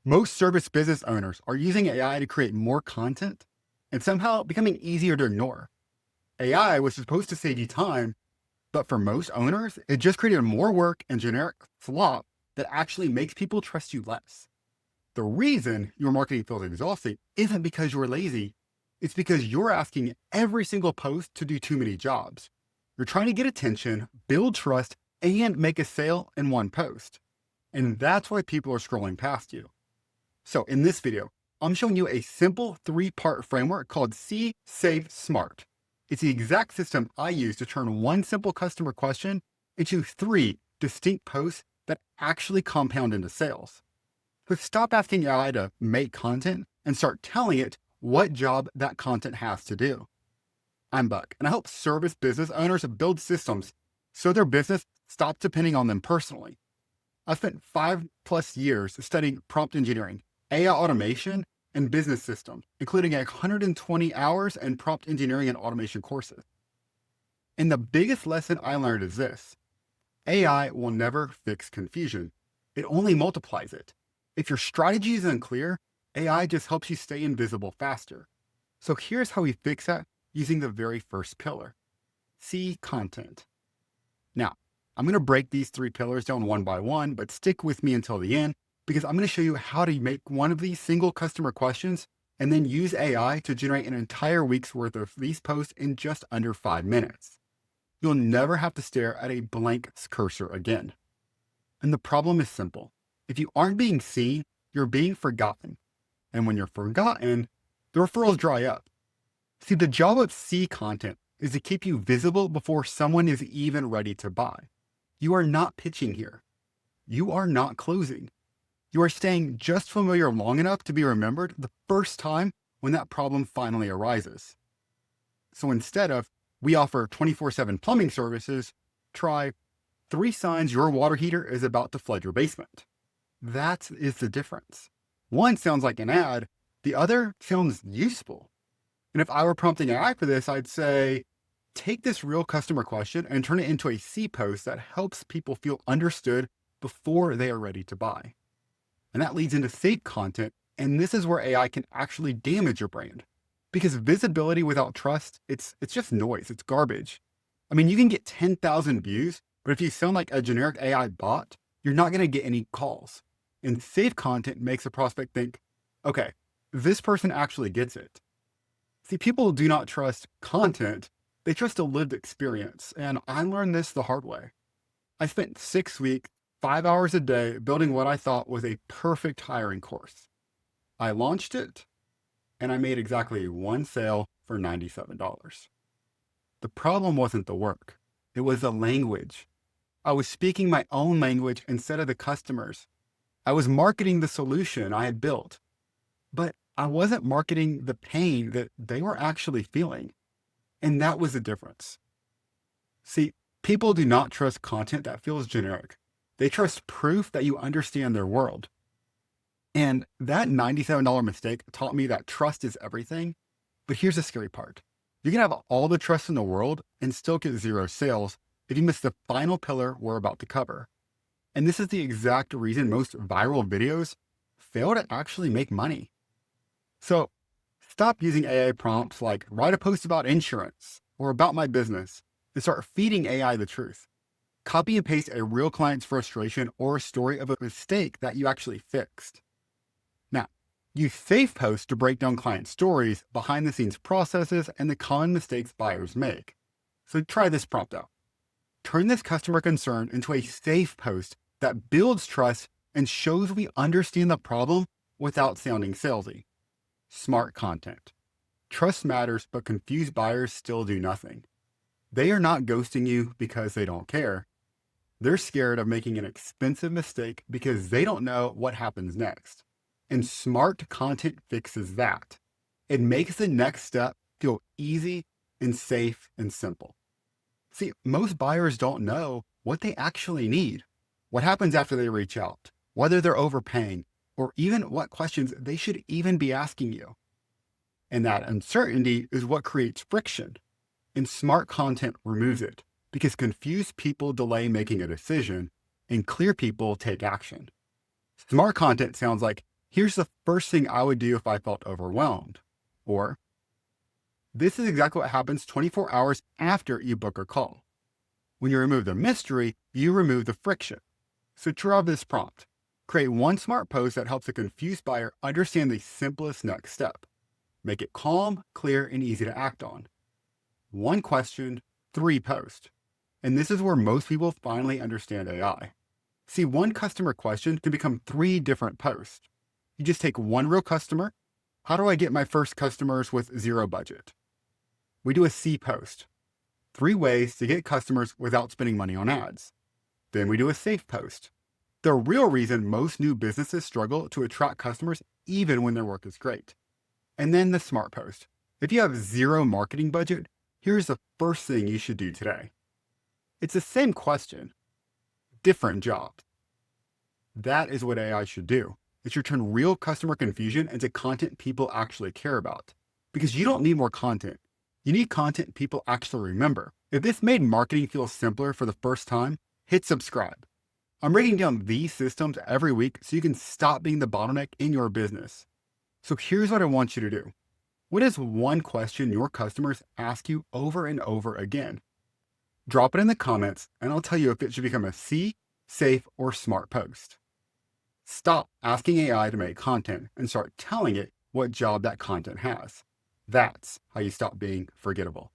Most service business owners are using AI to create more content and somehow becoming easier to ignore. AI was supposed to save you time, but for most owners, it just created more work and generic slop that actually makes people trust you less. The reason your marketing feels exhausting isn't because you're lazy, it's because you're asking every single post to do too many jobs. You're trying to get attention, build trust, and make a sale in one post. And that's why people are scrolling past you. So in this video, I'm showing you a simple 3-part framework called See, Save, Smart. It's the exact system I use to turn one simple customer question into 3 distinct posts that actually compound into sales. So stop asking AI to make content and start telling it what job that content has to do. I'm Buck, and I help service business owners build systems so their business stops depending on them personally. I've spent 5+ years studying prompt engineering, AI automation, and business systems, including 120 hours in prompt engineering and automation courses. And the biggest lesson I learned is this: AI will never fix confusion. It only multiplies it. If your strategy is unclear, AI just helps you stay invisible faster. So here's how we fix that using the very first pillar: see content. Now, I'm going to break these 3 pillars down one by one, but stick with me until the end because I'm going to show you how to make one of these single customer questions and then use AI to generate an entire week's worth of these posts in just under 5 minutes. You'll never have to stare at a blank cursor again. And the problem is simple. If you aren't being seen, you're being forgotten. And when you're forgotten, the referrals dry up. See, the job of C content is to keep you visible before someone is even ready to buy. You are not pitching here. You are not closing. You are staying just familiar long enough to be remembered the first time when that problem finally arises. So instead of, we offer 24/7 plumbing services, try 3 signs your water heater is about to flood your basement. That is the difference. One sounds like an ad, the other sounds useful. And if I were prompting AI for this, I'd say, take this real customer question and turn it into a C post that helps people feel understood before they are ready to buy. And that leads into safe content. And this is where AI can actually damage your brand. Because visibility without trust, it's just noise, it's garbage. I mean, you can get 10,000 views, but if you sound like a generic AI bot, you're not going to get any calls. And safe content makes a prospect think, okay, this person actually gets it. See, people do not trust content, they trust a lived experience. And I learned this the hard way. I spent 6 weeks, 5 hours a day building what I thought was a perfect hiring course. I launched it, and I made exactly 1 sale for $97. The problem wasn't the work. It was the language. I was speaking my own language instead of the customer's. I was marketing the solution I had built, but I wasn't marketing the pain that they were actually feeling. And that was the difference. See, people do not trust content that feels generic. They trust proof that you understand their world. And that $97 mistake taught me that trust is everything. But here's the scary part. You can have all the trust in the world and still get 0 sales if you miss the final pillar we're about to cover. And this is the exact reason most viral videos fail to actually make money. So stop using AI prompts like write a post about insurance or about my business and start feeding AI the truth. Copy and paste a real client's frustration or a story of a mistake that you actually fixed. Now, use safe posts to break down client stories, behind the scenes processes, and the common mistakes buyers make. So try this prompt out. Turn this customer concern into a safe post that builds trust and shows we understand the problem without sounding salesy. Smart content. Trust matters, but confused buyers still do nothing. They are not ghosting you because they don't care. They're scared of making an expensive mistake because they don't know what happens next. And smart content fixes that. It makes the next step feel easy and safe and simple. See, most buyers don't know what they actually need, what happens after they reach out, whether they're overpaying, or even what questions they should even be asking you. And that uncertainty is what creates friction. And smart content removes it because confused people delay making a decision and clear people take action. Smart content sounds like, Here's the first thing I would do if I felt overwhelmed. Or, this is exactly what happens 24 hours after you book a call. When you remove the mystery, you remove the friction. So try this prompt. Create one smart post that helps a confused buyer understand the simplest next step. Make it calm, clear, and easy to act on. One question, 3 posts. And this is where most people finally understand AI. See, one customer question can become 3 different posts. You just take one real customer. How do I get my first customers with 0 budget? We do a C post. 3 ways to get customers without spending money on ads. Then we do a safe post. The real reason most new businesses struggle to attract customers even when their work is great. And then the smart post. If you have 0 marketing budget, here's the first thing you should do today. It's the same question, different jobs. That is what AI should do. It should turn real customer confusion into content people actually care about. Because you don't need more content. You need content people actually remember. If this made marketing feel simpler for the first time, hit subscribe. I'm breaking down these systems every week so you can stop being the bottleneck in your business. So here's what I want you to do. What is one question your customers ask you over and over again? Drop it in the comments and I'll tell you if it should become a C, safe, or smart post. Stop asking AI to make content and start telling it what job that content has. That's how you stop being forgettable.